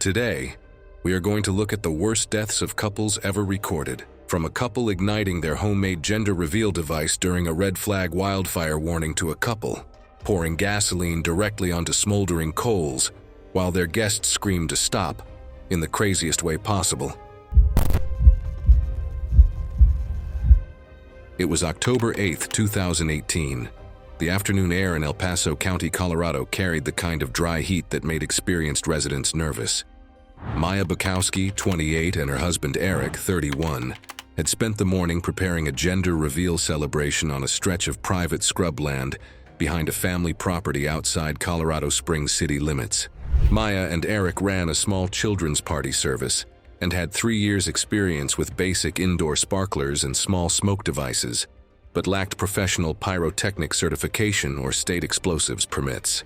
Today, we are going to look at the worst deaths of couples ever recorded, from a couple igniting their homemade gender reveal device during a red flag wildfire warning to a couple pouring gasoline directly onto smoldering coals while their guests screamed to stop in the craziest way possible. It was October 8, 2018. The afternoon air in El Paso County, Colorado carried the kind of dry heat that made experienced residents nervous. Maya Bukowski, 28, and her husband Eric, 31, had spent the morning preparing a gender reveal celebration on a stretch of private scrubland behind a family property outside Colorado Springs city limits. Maya and Eric ran a small children's party service and had 3 years' experience with basic indoor sparklers and small smoke devices, but lacked professional pyrotechnic certification or state explosives permits.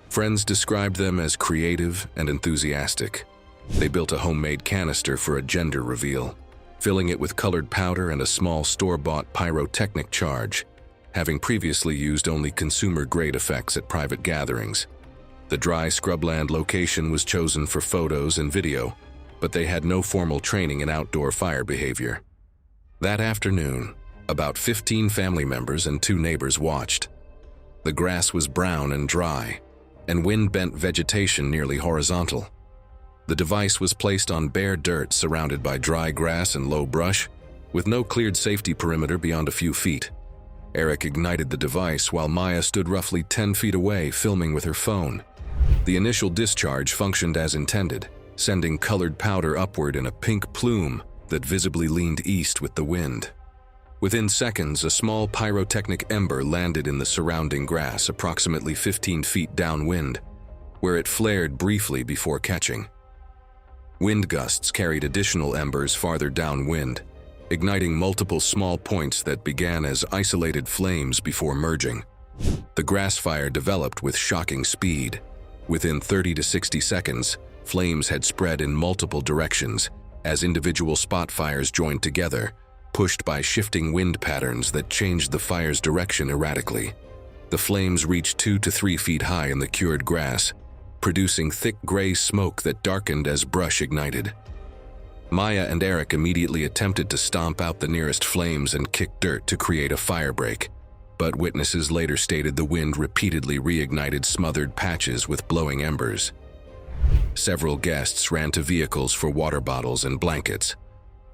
Friends described them as creative and enthusiastic. They built a homemade canister for a gender reveal, filling it with colored powder and a small store-bought pyrotechnic charge, having previously used only consumer-grade effects at private gatherings. The dry scrubland location was chosen for photos and video, but they had no formal training in outdoor fire behavior. That afternoon, about 15 family members and 2 neighbors watched. The grass was brown and dry, and wind bent vegetation nearly horizontal. The device was placed on bare dirt surrounded by dry grass and low brush, with no cleared safety perimeter beyond a few feet. Eric ignited the device while Maya stood roughly 10 feet away filming with her phone. The initial discharge functioned as intended, sending colored powder upward in a pink plume that visibly leaned east with the wind. Within seconds, a small pyrotechnic ember landed in the surrounding grass approximately 15 feet downwind, where it flared briefly before catching. Wind gusts carried additional embers farther downwind, igniting multiple small points that began as isolated flames before merging. The grass fire developed with shocking speed. Within 30 to 60 seconds, flames had spread in multiple directions as individual spot fires joined together, pushed by shifting wind patterns that changed the fire's direction erratically. The flames reached 2 to 3 feet high in the cured grass, producing thick gray smoke that darkened as brush ignited. Maya and Eric immediately attempted to stomp out the nearest flames and kick dirt to create a fire break, but witnesses later stated the wind repeatedly reignited smothered patches with blowing embers. Several guests ran to vehicles for water bottles and blankets,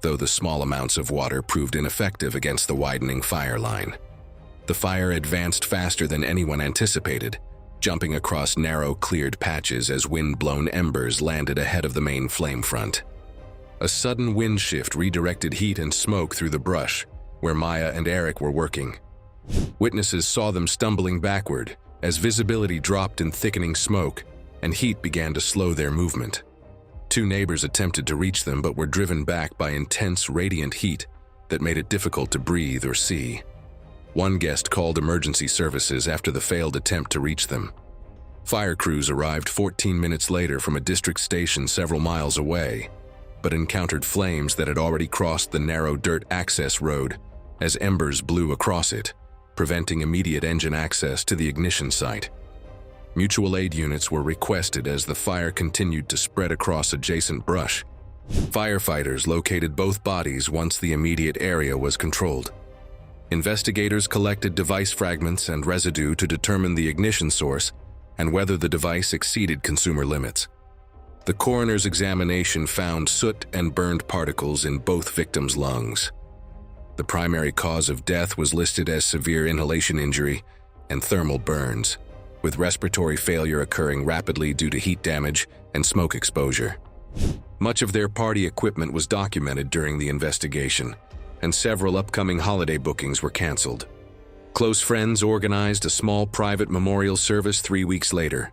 though the small amounts of water proved ineffective against the widening fire line. The fire advanced faster than anyone anticipated, jumping across narrow, cleared patches as wind-blown embers landed ahead of the main flame front. A sudden wind shift redirected heat and smoke through the brush, where Maya and Eric were working. Witnesses saw them stumbling backward as visibility dropped in thickening smoke and heat began to slow their movement. 2 neighbors attempted to reach them but were driven back by intense, radiant heat that made it difficult to breathe or see. One guest called emergency services after the failed attempt to reach them. Fire crews arrived 14 minutes later from a district station several miles away, but encountered flames that had already crossed the narrow dirt access road as embers blew across it, preventing immediate engine access to the ignition site. Mutual aid units were requested as the fire continued to spread across adjacent brush. Firefighters located both bodies once the immediate area was controlled. Investigators collected device fragments and residue to determine the ignition source and whether the device exceeded consumer limits. The coroner's examination found soot and burned particles in both victims' lungs. The primary cause of death was listed as severe inhalation injury and thermal burns, with respiratory failure occurring rapidly due to heat damage and smoke exposure. Much of their party equipment was documented during the investigation, and several upcoming holiday bookings were canceled. Close friends organized a small private memorial service 3 weeks later.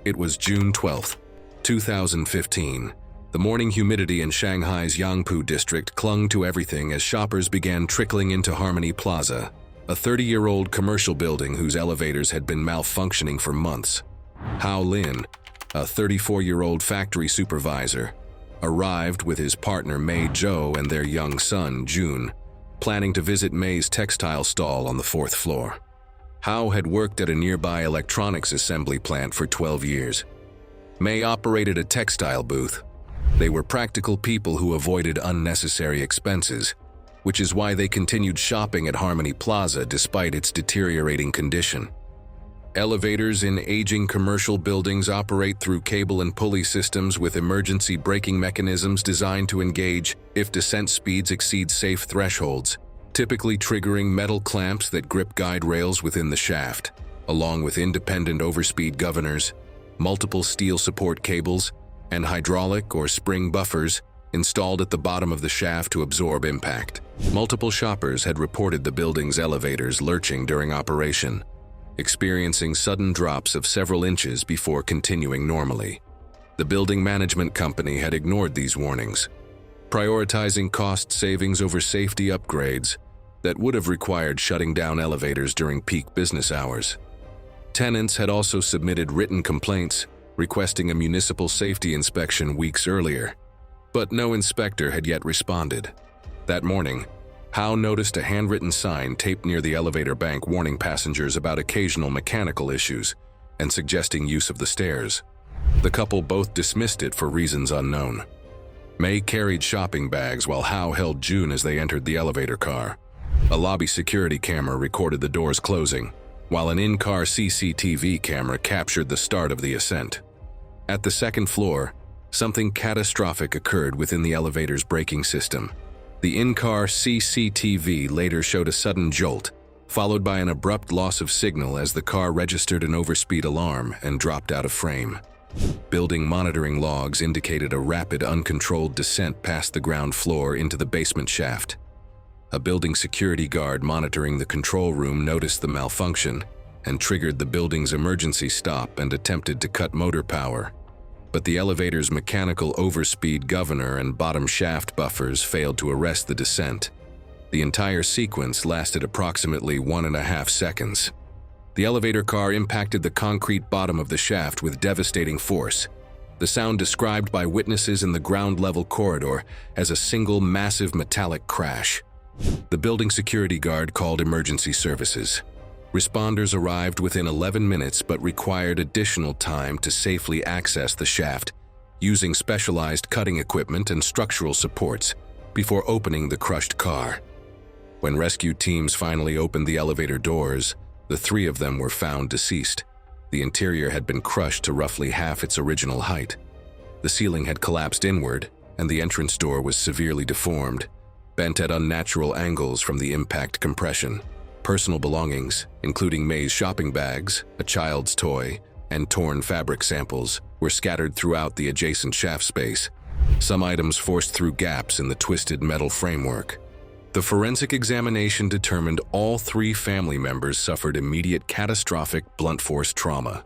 It was June 12, 2015. The morning humidity in Shanghai's Yangpu district clung to everything as shoppers began trickling into Harmony Plaza, a 30-year-old commercial building whose elevators had been malfunctioning for months. Hao Lin, a 34-year-old factory supervisor, arrived with his partner Mei Zhou and their young son, Jun, planning to visit Mei's textile stall on the 4th floor. Howe had worked at a nearby electronics assembly plant for 12 years. May operated a textile booth. They were practical people who avoided unnecessary expenses, which is why they continued shopping at Harmony Plaza despite its deteriorating condition. Elevators in aging commercial buildings operate through cable and pulley systems with emergency braking mechanisms designed to engage if descent speeds exceed safe thresholds, typically triggering metal clamps that grip guide rails within the shaft, along with independent overspeed governors, multiple steel support cables, and hydraulic or spring buffers installed at the bottom of the shaft to absorb impact. Multiple shoppers had reported the building's elevators lurching during operation, experiencing sudden drops of several inches before continuing normally. The building management company had ignored these warnings, prioritizing cost savings over safety upgrades that would have required shutting down elevators during peak business hours. Tenants had also submitted written complaints requesting a municipal safety inspection weeks earlier, but no inspector had yet responded. That morning, Howe noticed a handwritten sign taped near the elevator bank warning passengers about occasional mechanical issues and suggesting use of the stairs. The couple both dismissed it for reasons unknown. May carried shopping bags while Howe held June as they entered the elevator car. A lobby security camera recorded the doors closing, while an in-car CCTV camera captured the start of the ascent. At the second floor, something catastrophic occurred within the elevator's braking system. The in-car CCTV later showed a sudden jolt, followed by an abrupt loss of signal as the car registered an overspeed alarm and dropped out of frame. Building monitoring logs indicated a rapid, uncontrolled descent past the ground floor into the basement shaft. A building security guard monitoring the control room noticed the malfunction and triggered the building's emergency stop and attempted to cut motor power. But the elevator's mechanical overspeed governor and bottom shaft buffers failed to arrest the descent. The entire sequence lasted approximately 1.5 seconds. The elevator car impacted the concrete bottom of the shaft with devastating force, the sound described by witnesses in the ground-level corridor as a single massive metallic crash. The building security guard called emergency services. Responders arrived within 11 minutes but required additional time to safely access the shaft, using specialized cutting equipment and structural supports before opening the crushed car. When rescue teams finally opened the elevator doors, the 3 of them were found deceased. The interior had been crushed to roughly half its original height. The ceiling had collapsed inward, and the entrance door was severely deformed, bent at unnatural angles from the impact compression. Personal belongings, including May's shopping bags, a child's toy, and torn fabric samples, were scattered throughout the adjacent shaft space, some items forced through gaps in the twisted metal framework. The forensic examination determined all 3 family members suffered immediate catastrophic blunt force trauma.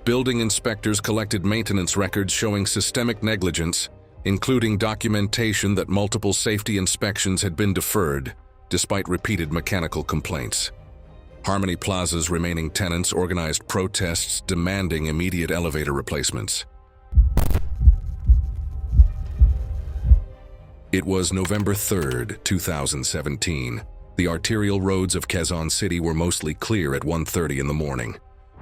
Building inspectors collected maintenance records showing systemic negligence, including documentation that multiple safety inspections had been deferred, despite repeated mechanical complaints. Harmony Plaza's remaining tenants organized protests demanding immediate elevator replacements. It was November 3rd, 2017. The arterial roads of Quezon City were mostly clear at 1:30 in the morning.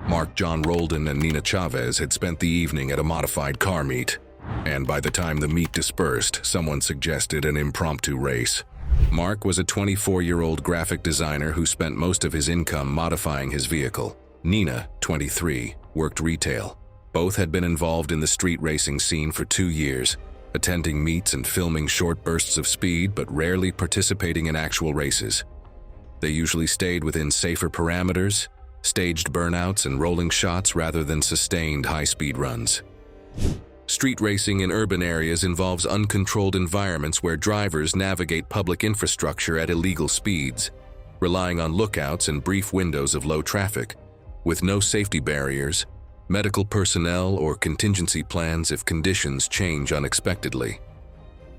Mark John Roldan and Nina Chavez had spent the evening at a modified car meet, and by the time the meet dispersed, someone suggested an impromptu race. Mark was a 24-year-old graphic designer who spent most of his income modifying his vehicle. Nina, 23, worked retail. Both had been involved in the street racing scene for 2 years, attending meets and filming short bursts of speed but rarely participating in actual races. They usually stayed within safer parameters, staged burnouts and rolling shots rather than sustained high-speed runs. Street racing in urban areas involves uncontrolled environments where drivers navigate public infrastructure at illegal speeds, relying on lookouts and brief windows of low traffic, with no safety barriers, medical personnel, or contingency plans if conditions change unexpectedly.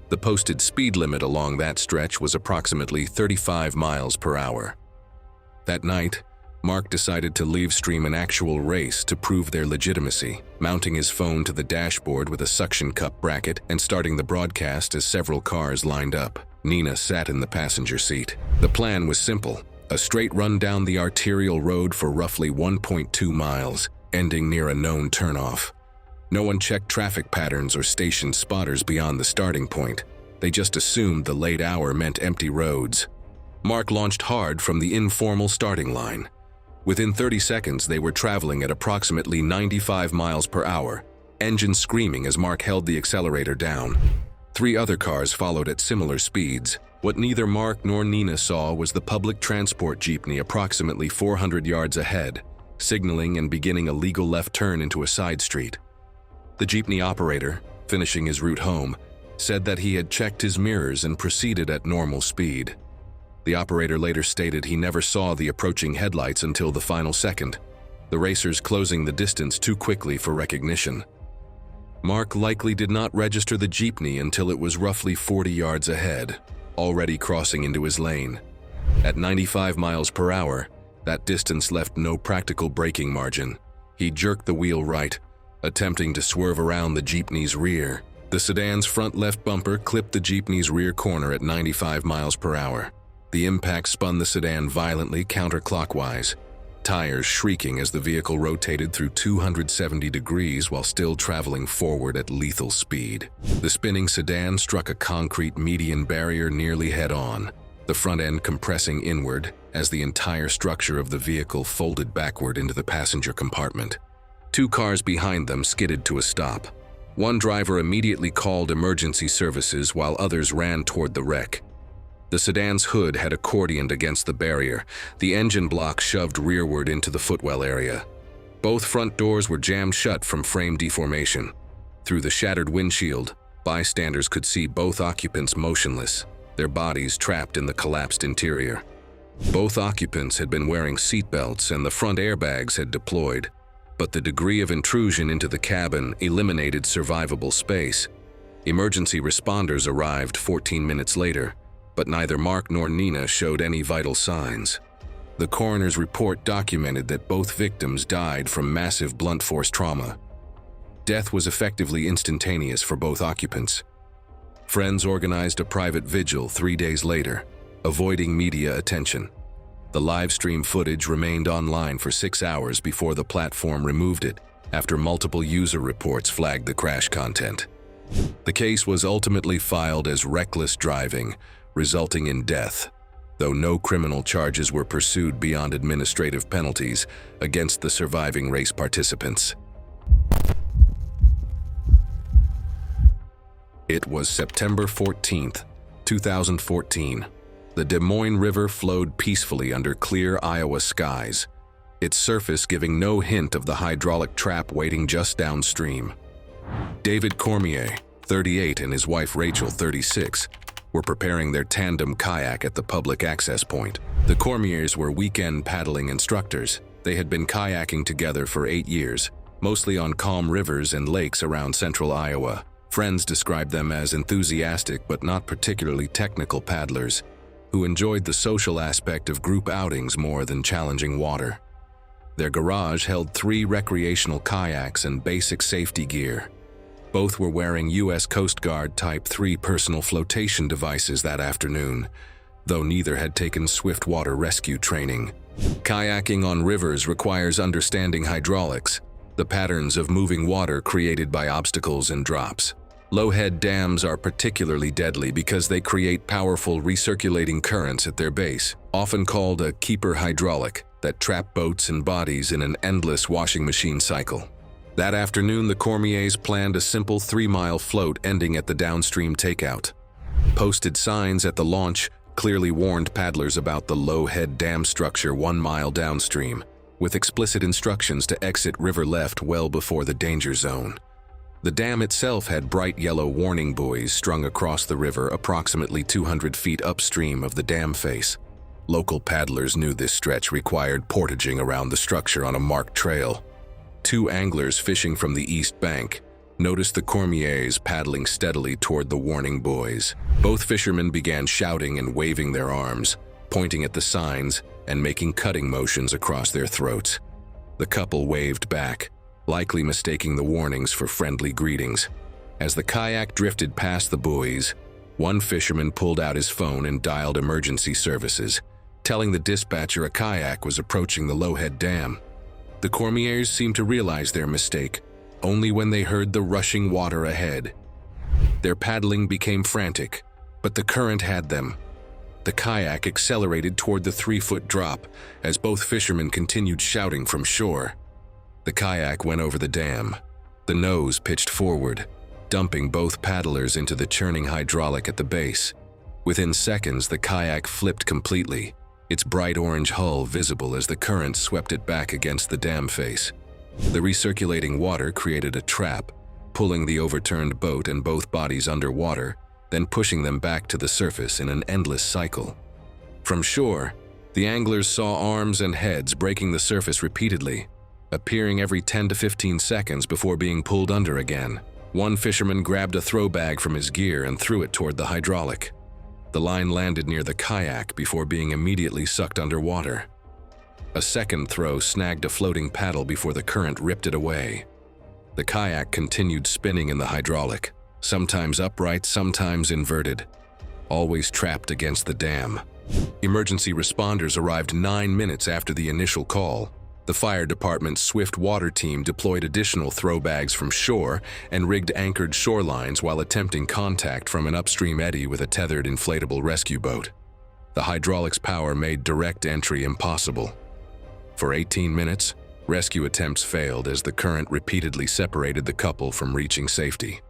The posted speed limit along that stretch was approximately 35 miles per hour. That night, Mark decided to live stream an actual race to prove their legitimacy, mounting his phone to the dashboard with a suction cup bracket and starting the broadcast as several cars lined up. Nina sat in the passenger seat. The plan was simple: A straight run down the arterial road for roughly 1.2 miles, ending near a known turnoff. No one checked traffic patterns or stationed spotters beyond the starting point. They just assumed the late hour meant empty roads. Mark launched hard from the informal starting line. Within 30 seconds, they were traveling at approximately 95 miles per hour, engine screaming as Mark held the accelerator down. 3 other cars followed at similar speeds. What neither Mark nor Nina saw was the public transport jeepney approximately 400 yards ahead, signaling and beginning a legal left turn into a side street. The jeepney operator, finishing his route home, said that he had checked his mirrors and proceeded at normal speed. The operator later stated he never saw the approaching headlights until the final second, the racers closing the distance too quickly for recognition. Mark likely did not register the jeepney until it was roughly 40 yards ahead, already crossing into his lane. At 95 miles per hour, that distance left no practical braking margin. He jerked the wheel right, attempting to swerve around the jeepney's rear. The sedan's front left bumper clipped the jeepney's rear corner at 95 miles per hour. The impact spun the sedan violently counterclockwise, tires shrieking as the vehicle rotated through 270 degrees while still traveling forward at lethal speed. The spinning sedan struck a concrete median barrier nearly head-on, the front end compressing inward as the entire structure of the vehicle folded backward into the passenger compartment. 2 cars behind them skidded to a stop. One driver immediately called emergency services while others ran toward the wreck. The sedan's hood had accordioned against the barrier, the engine block shoved rearward into the footwell area. Both front doors were jammed shut from frame deformation. Through the shattered windshield, bystanders could see both occupants motionless, their bodies trapped in the collapsed interior. Both occupants had been wearing seatbelts and the front airbags had deployed, but the degree of intrusion into the cabin eliminated survivable space. Emergency responders arrived 14 minutes later, but neither Mark nor Nina showed any vital signs. The coroner's report documented that both victims died from massive blunt force trauma. Death was effectively instantaneous for both occupants. Friends organized a private vigil 3 days later, avoiding media attention. The live stream footage remained online for 6 hours before the platform removed it, after multiple user reports flagged the crash content. The case was ultimately filed as reckless driving, resulting in death, though no criminal charges were pursued beyond administrative penalties against the surviving race participants. It was September 14, 2014. The Des Moines River flowed peacefully under clear Iowa skies, its surface giving no hint of the hydraulic trap waiting just downstream. David Cormier, 38, and his wife Rachel, 36, were preparing their tandem kayak at the public access point. The Cormiers were weekend paddling instructors. They had been kayaking together for 8 years, mostly on calm rivers and lakes around central Iowa. Friends described them as enthusiastic but not particularly technical paddlers, who enjoyed the social aspect of group outings more than challenging water. Their garage held 3 recreational kayaks and basic safety gear. Both were wearing U.S. Coast Guard Type 3 personal flotation devices that afternoon, though neither had taken swift water rescue training. Kayaking on rivers requires understanding hydraulics, the patterns of moving water created by obstacles and drops. Low-head dams are particularly deadly because they create powerful recirculating currents at their base, often called a keeper hydraulic, that trap boats and bodies in an endless washing machine cycle. That afternoon, the Cormiers planned a simple 3-mile float ending at the downstream takeout. Posted signs at the launch clearly warned paddlers about the low-head dam structure 1 mile downstream, with explicit instructions to exit river left well before the danger zone. The dam itself had bright yellow warning buoys strung across the river approximately 200 feet upstream of the dam face. Local paddlers knew this stretch required portaging around the structure on a marked trail. 2 anglers fishing from the east bank noticed the Cormiers paddling steadily toward the warning buoys. Both fishermen began shouting and waving their arms, pointing at the signs and making cutting motions across their throats. The couple waved back, likely mistaking the warnings for friendly greetings. As the kayak drifted past the buoys, one fisherman pulled out his phone and dialed emergency services, telling the dispatcher a kayak was approaching the Lowhead Dam. The Cormiers seemed to realize their mistake only when they heard the rushing water ahead. Their paddling became frantic, but the current had them. The kayak accelerated toward the 3-foot drop as both fishermen continued shouting from shore. The kayak went over the dam. The nose pitched forward, dumping both paddlers into the churning hydraulic at the base. Within seconds, the kayak flipped completely, its bright orange hull visible as the current swept it back against the dam face. The recirculating water created a trap, pulling the overturned boat and both bodies underwater, then pushing them back to the surface in an endless cycle. From shore, the anglers saw arms and heads breaking the surface repeatedly, appearing every 10 to 15 seconds before being pulled under again. One fisherman grabbed a throw bag from his gear and threw it toward the hydraulic. The line landed near the kayak before being immediately sucked underwater. A second throw snagged a floating paddle before the current ripped it away. The kayak continued spinning in the hydraulic, sometimes upright, sometimes inverted, always trapped against the dam. Emergency responders arrived 9 minutes after the initial call. The fire department's swift water team deployed additional throw bags from shore and rigged anchored shorelines while attempting contact from an upstream eddy with a tethered inflatable rescue boat. The hydraulic's power made direct entry impossible. For 18 minutes, rescue attempts failed as the current repeatedly separated the couple from reaching safety.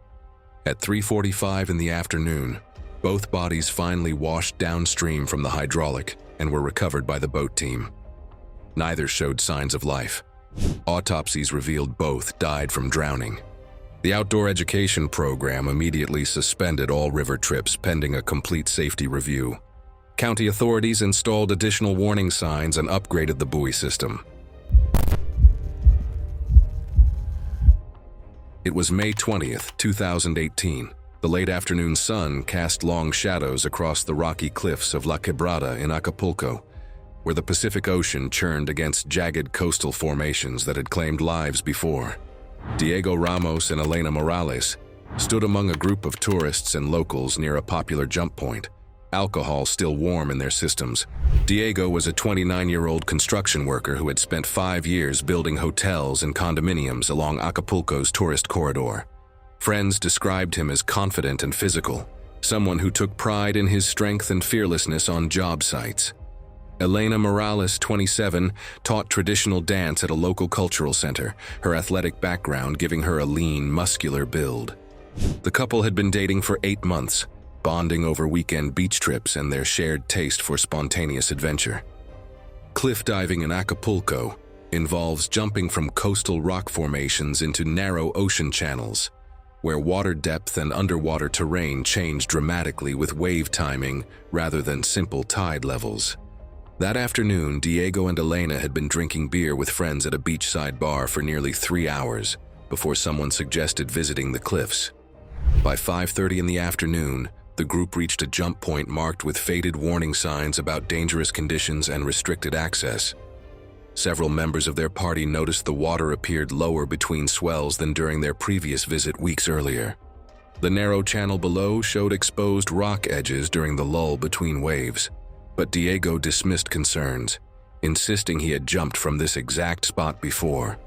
At 3:45 in the afternoon, both bodies finally washed downstream from the hydraulic and were recovered by the boat team. Neither showed signs of life. Autopsies revealed both died from drowning. The outdoor education program immediately suspended all river trips pending a complete safety review. County authorities installed additional warning signs and upgraded the buoy system. It was May 20th, 2018. The late afternoon sun cast long shadows across the rocky cliffs of La Quebrada in Acapulco, where the Pacific Ocean churned against jagged coastal formations that had claimed lives before. Diego Ramos and Elena Morales stood among a group of tourists and locals near a popular jump point, alcohol still warm in their systems. Diego was a 29-year-old construction worker who had spent 5 years building hotels and condominiums along Acapulco's tourist corridor. Friends described him as confident and physical, someone who took pride in his strength and fearlessness on job sites. Elena Morales, 27, taught traditional dance at a local cultural center, her athletic background giving her a lean, muscular build. The couple had been dating for 8 months, bonding over weekend beach trips and their shared taste for spontaneous adventure. Cliff diving in Acapulco involves jumping from coastal rock formations into narrow ocean channels, where water depth and underwater terrain change dramatically with wave timing rather than simple tide levels. That afternoon, Diego and Elena had been drinking beer with friends at a beachside bar for nearly 3 hours before someone suggested visiting the cliffs. By 5:30 in the afternoon, the group reached a jump point marked with faded warning signs about dangerous conditions and restricted access. Several members of their party noticed the water appeared lower between swells than during their previous visit weeks earlier. The narrow channel below showed exposed rock edges during the lull between waves, but Diego dismissed concerns, insisting he had jumped from this exact spot before.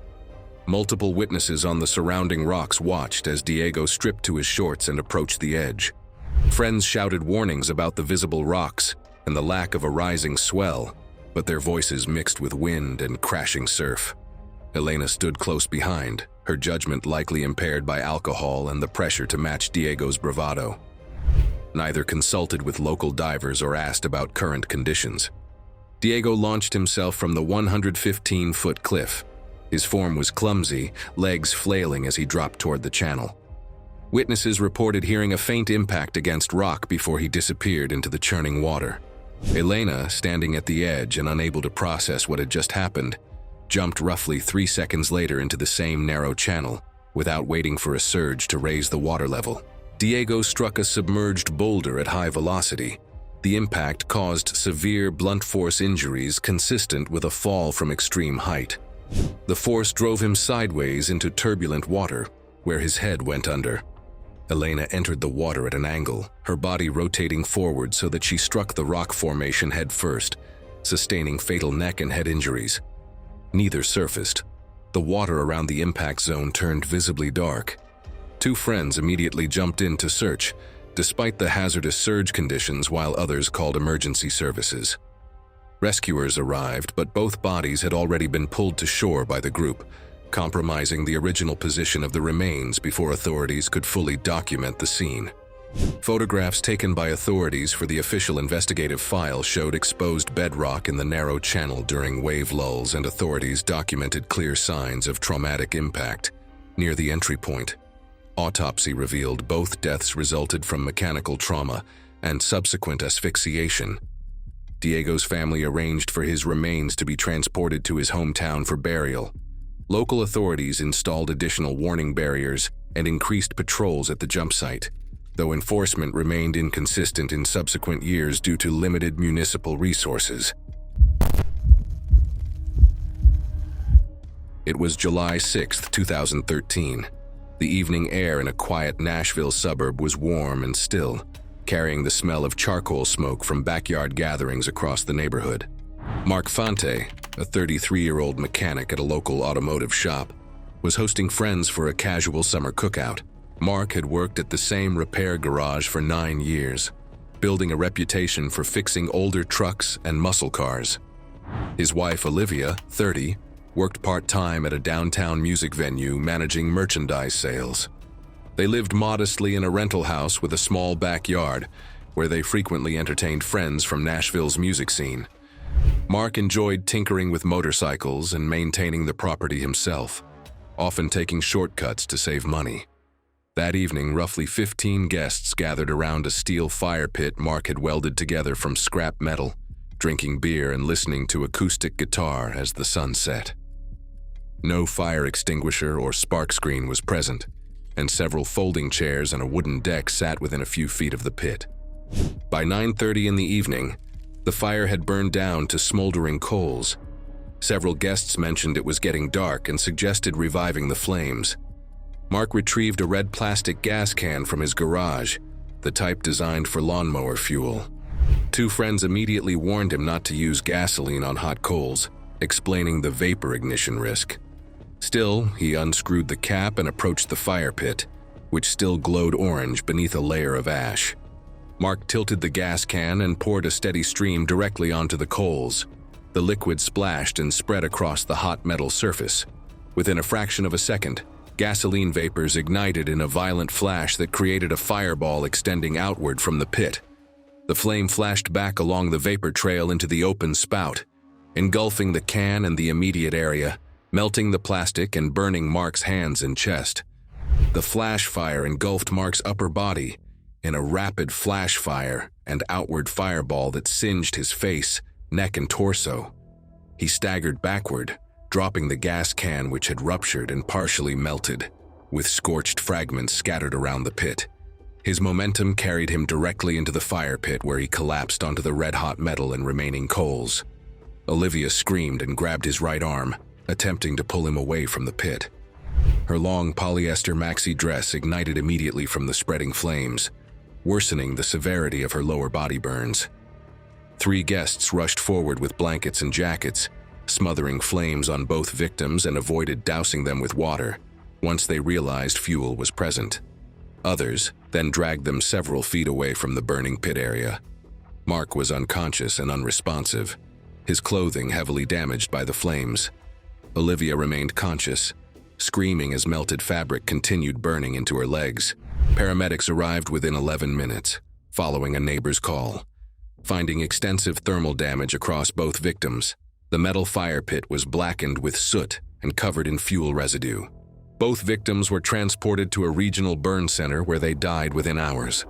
Multiple witnesses on the surrounding rocks watched as Diego stripped to his shorts and approached the edge. Friends shouted warnings about the visible rocks and the lack of a rising swell, but their voices mixed with wind and crashing surf. Elena stood close behind, her judgment likely impaired by alcohol and the pressure to match Diego's bravado. Neither consulted with local divers or asked about current conditions. Diego launched himself from the 115-foot cliff. His form was clumsy, legs flailing as he dropped toward the channel. Witnesses reported hearing a faint impact against rock before he disappeared into the churning water. Elena, standing at the edge and unable to process what had just happened, jumped roughly 3 seconds later into the same narrow channel, without waiting for a surge to raise the water level. Diego struck a submerged boulder at high velocity. The impact caused severe blunt force injuries consistent with a fall from extreme height. The force drove him sideways into turbulent water, where his head went under. Elena entered the water at an angle, her body rotating forward so that she struck the rock formation head first, sustaining fatal neck and head injuries. Neither surfaced. The water around the impact zone turned visibly dark. Two friends immediately jumped in to search, despite the hazardous surge conditions, while others called emergency services. Rescuers arrived, but both bodies had already been pulled to shore by the group, compromising the original position of the remains before authorities could fully document the scene. Photographs taken by authorities for the official investigative file showed exposed bedrock in the narrow channel during wave lulls, and authorities documented clear signs of traumatic impact near the entry point. Autopsy revealed both deaths resulted from mechanical trauma and subsequent asphyxiation. Diego's family arranged for his remains to be transported to his hometown for burial. Local authorities installed additional warning barriers and increased patrols at the jump site, though enforcement remained inconsistent in subsequent years due to limited municipal resources. It was July 6, 2013. The evening air in a quiet Nashville suburb was warm and still, carrying the smell of charcoal smoke from backyard gatherings across the neighborhood. Mark Fonte, a 33-year-old mechanic at a local automotive shop, was hosting friends for a casual summer cookout. Mark had worked at the same repair garage for 9 years, building a reputation for fixing older trucks and muscle cars. His wife, Olivia, 30, worked part-time at a downtown music venue managing merchandise sales. They lived modestly in a rental house with a small backyard, where they frequently entertained friends from Nashville's music scene. Mark enjoyed tinkering with motorcycles and maintaining the property himself, often taking shortcuts to save money. That evening, roughly 15 guests gathered around a steel fire pit Mark had welded together from scrap metal, drinking beer and listening to acoustic guitar as the sun set. No fire extinguisher or spark screen was present, and several folding chairs and a wooden deck sat within a few feet of the pit. By 9:30 in the evening, the fire had burned down to smoldering coals. Several guests mentioned it was getting dark and suggested reviving the flames. Mark retrieved a red plastic gas can from his garage, the type designed for lawnmower fuel. Two friends immediately warned him not to use gasoline on hot coals, explaining the vapor ignition risk. Still, he unscrewed the cap and approached the fire pit, which still glowed orange beneath a layer of ash. Mark tilted the gas can and poured a steady stream directly onto the coals. The liquid splashed and spread across the hot metal surface. Within a fraction of a second, gasoline vapors ignited in a violent flash that created a fireball extending outward from the pit. The flame flashed back along the vapor trail into the open spout, engulfing the can and the immediate area, melting the plastic and burning Mark's hands and chest. The flash fire engulfed Mark's upper body in a rapid flash fire and outward fireball that singed his face, neck, and torso. He staggered backward, dropping the gas can, which had ruptured and partially melted, with scorched fragments scattered around the pit. His momentum carried him directly into the fire pit, where he collapsed onto the red-hot metal and remaining coals. Olivia screamed and grabbed his right arm, attempting to pull him away from the pit. Her long polyester maxi dress ignited immediately from the spreading flames, worsening the severity of her lower body burns. 3 guests rushed forward with blankets and jackets, smothering flames on both victims, and avoided dousing them with water once they realized fuel was present. Others then dragged them several feet away from the burning pit area. Mark was unconscious and unresponsive, his clothing heavily damaged by the flames. Olivia remained conscious, screaming as melted fabric continued burning into her legs. Paramedics arrived within 11 minutes, following a neighbor's call. Finding extensive thermal damage across both victims, the metal fire pit was blackened with soot and covered in fuel residue. Both victims were transported to a regional burn center where they died within hours.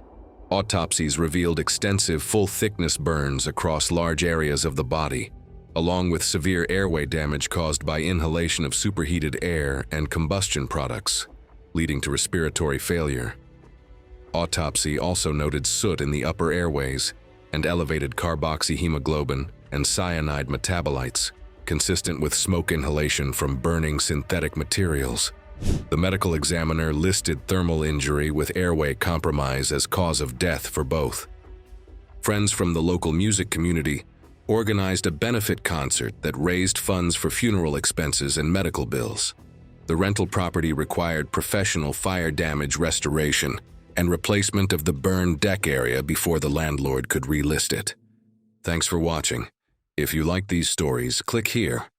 Autopsies revealed extensive full-thickness burns across large areas of the body, along with severe airway damage caused by inhalation of superheated air and combustion products, leading to respiratory failure. Autopsy also noted soot in the upper airways and elevated carboxyhemoglobin and cyanide metabolites, consistent with smoke inhalation from burning synthetic materials. The medical examiner listed thermal injury with airway compromise as cause of death for both. Friends from the local music community organized a benefit concert that raised funds for funeral expenses and medical bills. The rental property required professional fire damage restoration and replacement of the burned deck area before the landlord could relist it. Thanks for watching. If you like these stories, click here